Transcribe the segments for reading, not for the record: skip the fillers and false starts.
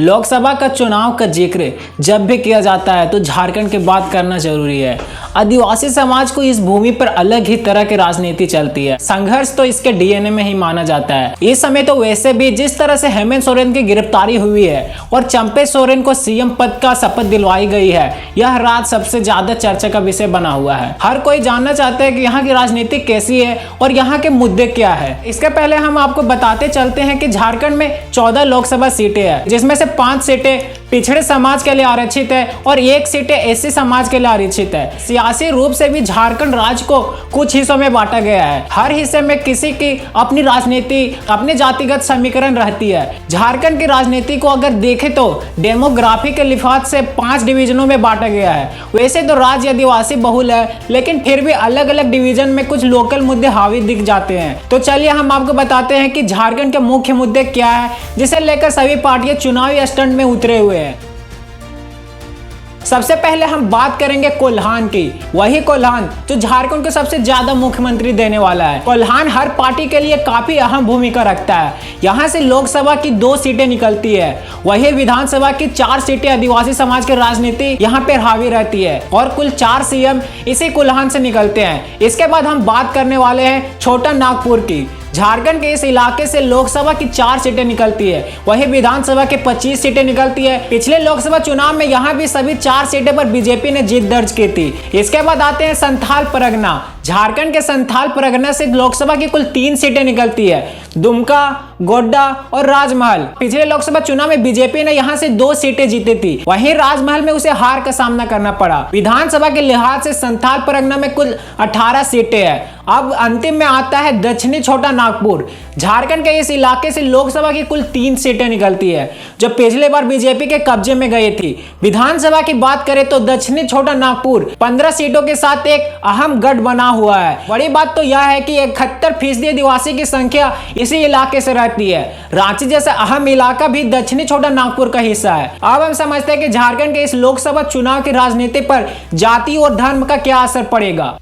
लोकसभा का चुनाव का जिक्र जब भी किया जाता है तो झारखंड की बात करना जरूरी है। आदिवासी समाज को इस भूमि पर अलग ही तरह की राजनीति चलती है। संघर्ष तो इसके डीएनए में ही माना जाता है। इस समय तो वैसे भी जिस तरह से हेमंत सोरेन की गिरफ्तारी हुई है और चंपे सोरेन को सीएम पद का शपथ दिलवाई गई है, यह रात सबसे ज्यादा चर्चा का विषय बना हुआ है। हर कोई जानना चाहता है कि यहाँ की राजनीति कैसी है और यहाँ के मुद्दे क्या है। इसके पहले हम आपको बताते चलते हैं कि झारखंड में 14 लोकसभा सीटें हैं, जिसमें से 5 सीटें पिछड़े समाज के लिए आरक्षित है और 1 सीटें एससी समाज के लिए आरक्षित है। सियासी रूप से भी झारखंड राज्य को कुछ हिस्सों में बांटा गया है। हर हिस्से में किसी की अपनी राजनीति, अपनी जातिगत समीकरण रहती है। झारखंड की राजनीति को अगर देखें तो डेमोग्राफी के लिहाज से 5 डिवीजनों में बांटा गया है। वैसे तो राज्य आदिवासी बहुल है, लेकिन फिर भी अलग अलग डिवीजन में कुछ लोकल मुद्दे हावी दिख जाते हैं। तो चलिए हम आपको बताते हैं कि झारखंड के मुख्य मुद्दे क्या है, जिसे लेकर सभी पार्टियां चुनावी स्टंट में उतरे हुए हैं। सबसे पहले हम बात करेंगे कोल्हान की। वही कोल्हान जो झारखंड को सबसे ज्यादा मुख्यमंत्री देने वाला है। कोल्हान हर पार्टी के लिए काफी अहम भूमिका रखता है। यहाँ से लोकसभा की 2 सीटें निकलती है। वही विधानसभा की 4 सीटें आदिवासी समाज की राजनीति यहाँ पे हावी रहती है और कुल 4 सीएम इसी कोल्हान से निकलते हैं। इसके बाद हम बात करने वाले हैं छोटा नागपुर की। झारखंड के इस इलाके से लोकसभा की 4 सीटें निकलती है। वही विधानसभा के 25 सीटें निकलती है। पिछले लोकसभा चुनाव में यहाँ भी सभी 4 सीटें पर बीजेपी ने जीत दर्ज की थी। इसके बाद आते हैं संथाल परगना। झारखंड के संथाल परगना से लोकसभा की कुल 3 सीटें निकलती है, दुमका, गोड्डा और राजमहल। पिछले लोकसभा चुनाव में बीजेपी ने यहाँ से 2 सीटें जीती थी। वहीं राजमहल में उसे हार का सामना करना पड़ा। विधानसभा के लिहाज से संथाल परगना में कुल 18 सीटें हैं। अब अंतिम में आता है दक्षिणी छोटा नागपुर। झारखंड के इस इलाके से लोकसभा की कुल 3 सीटें निकलती है, जो पिछले बार बीजेपी के कब्जे में गई थी। विधानसभा की बात करें तो दक्षिणी छोटा नागपुर 15 सीटों के साथ एक अहम गढ़ बना हुआ है। बड़ी बात तो यह है कि 71% आदिवासी की संख्या इसी इलाके से रहती है। रांची जैसा अहम इलाका भी दक्षिणी छोटा नागपुर का हिस्सा है। अब हम समझते हैं कि झारखंड के इस लोकसभा चुनाव की राजनीति पर जाति और धर्म का क्या असर पड़ेगा।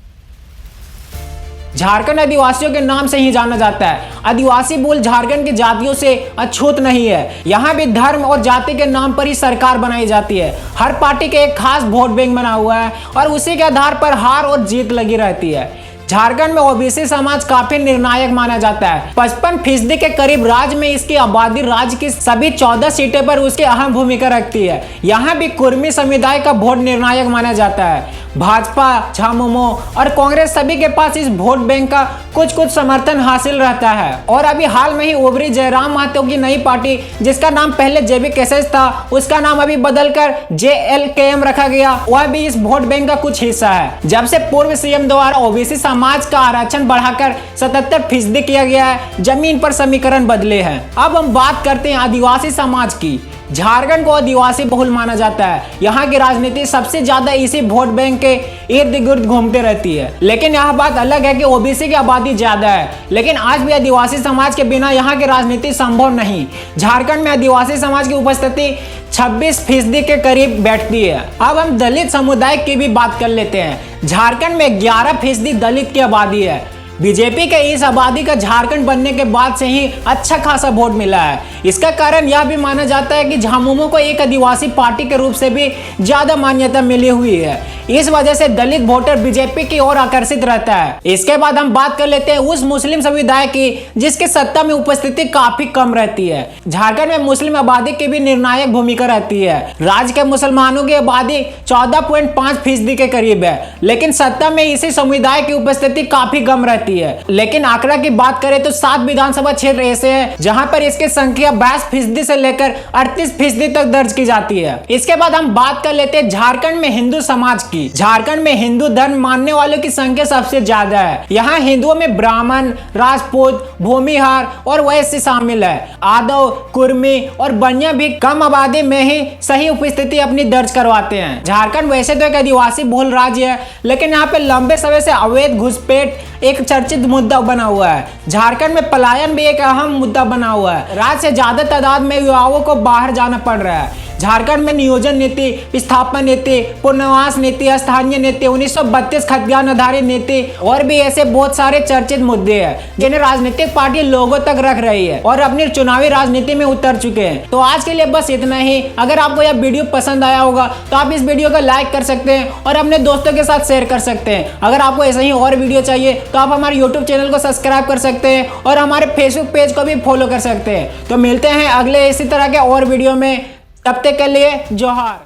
झारखंड आदिवासियों के नाम से ही जाना जाता है। आदिवासी मूल झारखंड की जातियों से अछूत नहीं है। यहाँ भी धर्म और जाति के नाम पर ही सरकार बनाई जाती है। हर पार्टी के एक खास वोट बैंक बना हुआ है और उसी के आधार पर हार और जीत लगी रहती है। झारखंड में ओबीसी समाज काफी निर्णायक माना जाता है। 55% के करीब राज्य में इसकी आबादी राज्य की सभी 14 सीटें पर उसकी अहम भूमिका रखती है। यहाँ भी कुर्मी समुदाय का वोट निर्णायक माना जाता है। भाजपा, झामुमो और कांग्रेस सभी के पास इस वोट बैंक का कुछ समर्थन हासिल रहता है। और अभी हाल में ही उभरी जयराम महतो की नई पार्टी, जिसका नाम पहले जेबीकेएस था, उसका नाम अभी बदलकर जेएलकेएम रखा गया, वह भी इस वोट बैंक का कुछ हिस्सा है। जब से पूर्व सीएम द्वारा ओबीसी समाज का आरक्षण बढ़ाकर 77% किया गया है, जमीन पर समीकरण बदले हैं। अब हम बात करते हैं आदिवासी समाज की। झारखंड को आदिवासी बहुल माना जाता है। यहाँ की राजनीति सबसे ज्यादा इसी वोट बैंक के इर्द गिर्द घूमते रहती है। लेकिन यह बात अलग है कि ओबीसी की आबादी ज्यादा है, लेकिन आज भी आदिवासी समाज के बिना यहाँ की राजनीति संभव नहीं। झारखंड में आदिवासी समाज की उपस्थिति 26% के करीब बैठती है। अब हम दलित समुदाय की भी बात कर लेते हैं। झारखंड में 11% दलित की आबादी है। बीजेपी के इस आबादी का झारखंड बनने के बाद से ही अच्छा खासा वोट मिला है। इसका कारण यह भी माना जाता है कि झामुमो को एक आदिवासी पार्टी के रूप से भी ज्यादा मान्यता मिली हुई है। इस वजह से दलित वोटर बीजेपी की ओर आकर्षित रहता है। इसके बाद हम बात कर लेते हैं उस मुस्लिम समुदाय की जिसके सत्ता में उपस्थिति काफी कम रहती है। झारखंड में मुस्लिम आबादी की भी निर्णायक भूमिका रहती है। राज्य के मुसलमानों की आबादी 14.5% के करीब है, लेकिन सत्ता में इसी समुदाय की उपस्थिति काफी कम रहती है। लेकिन आंकड़ा की बात करें तो 7 विधानसभा क्षेत्र ऐसे हैं जहां पर इसकी संख्या 22% से लेकर 38% तक दर्ज की जाती है। इसके बाद हम बात कर लेते हैं झारखंड में हिंदू समाज की। झारखंड में हिंदू धर्म मानने वालों की संख्या सबसे ज्यादा है। यहाँ हिंदुओं में ब्राह्मण, राजपूत, भूमिहार और वैश्य शामिल है। आदव, कुर्मी और बनिया भी कम आबादी में ही सही उपस्थिति अपनी दर्ज करवाते हैं। झारखंड वैसे तो एक आदिवासी बहुल राज्य है, लेकिन यहाँ पे लंबे समय से अवैध घुसपैठ एक चर्चित मुद्दा बना हुआ है। झारखंड में पलायन भी एक अहम मुद्दा बना हुआ है। राज्य से ज्यादा तादाद में युवाओं को बाहर जाना पड़ रहा है। झारखंड में नियोजन नीति, विस्थापन नीति, पुनर्वास नीति, स्थानीय नीति, 1932 खतियान आधारित नीति और भी ऐसे बहुत सारे चर्चित मुद्दे हैं जिन्हें राजनीतिक पार्टी लोगों तक रख रही है और अपनी चुनावी राजनीति में उतर चुके हैं। तो आज के लिए बस इतना ही। अगर आपको यह वीडियो पसंद आया होगा तो आप इस वीडियो को लाइक कर सकते हैं और अपने दोस्तों के साथ शेयर कर सकते हैं। अगर आपको ऐसा ही और वीडियो चाहिए तो आप हमारे YouTube चैनल को सब्सक्राइब कर सकते हैं और हमारे Facebook पेज को भी फॉलो कर सकते हैं। तो मिलते हैं अगले इसी तरह के और वीडियो में, तब तक के लिए जोहार।